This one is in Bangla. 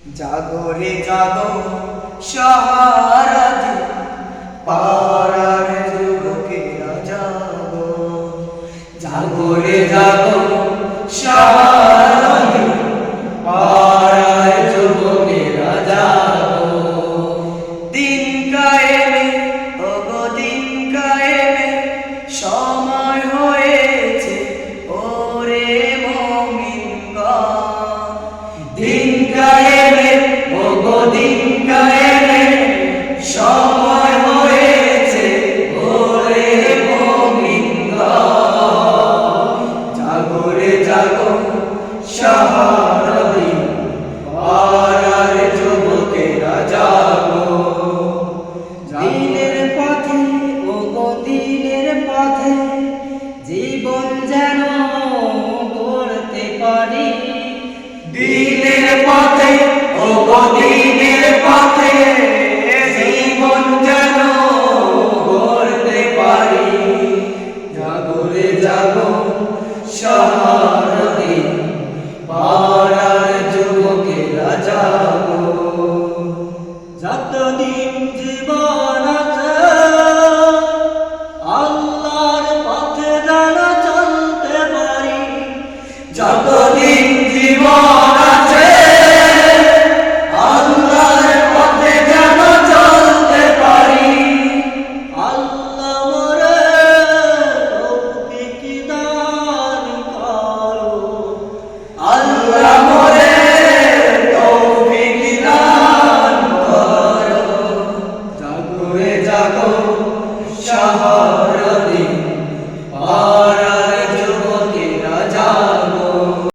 জাগরে জাগো সাহারা দিন, পাড়ার যুবকেরা জাগো। জাগরে জাগো সাহারা দিন, পাড়ার যুবকেরা জাগো। দিন কায়েমে ওগো দিন কায়েমে সময় হয়েছে ওরে মুমিনগণ। দিন কায়েমে ওগো দিন কায়েমে সময় হয়েছে ওরে মুমিনগণ। জাগরে জাগো সাহারা দিন, পাড়ার যুবকেরা জাগো। দিনের পথে ওগো দিনের পথে জীবন যেন গড়তে পারি। দিনের পথে ওগো দিনের পথে জীবন যেন গড়তে পারি। জাগরে জাগো সাহারা দিন, পাড়ার যুবকেরা জাগো।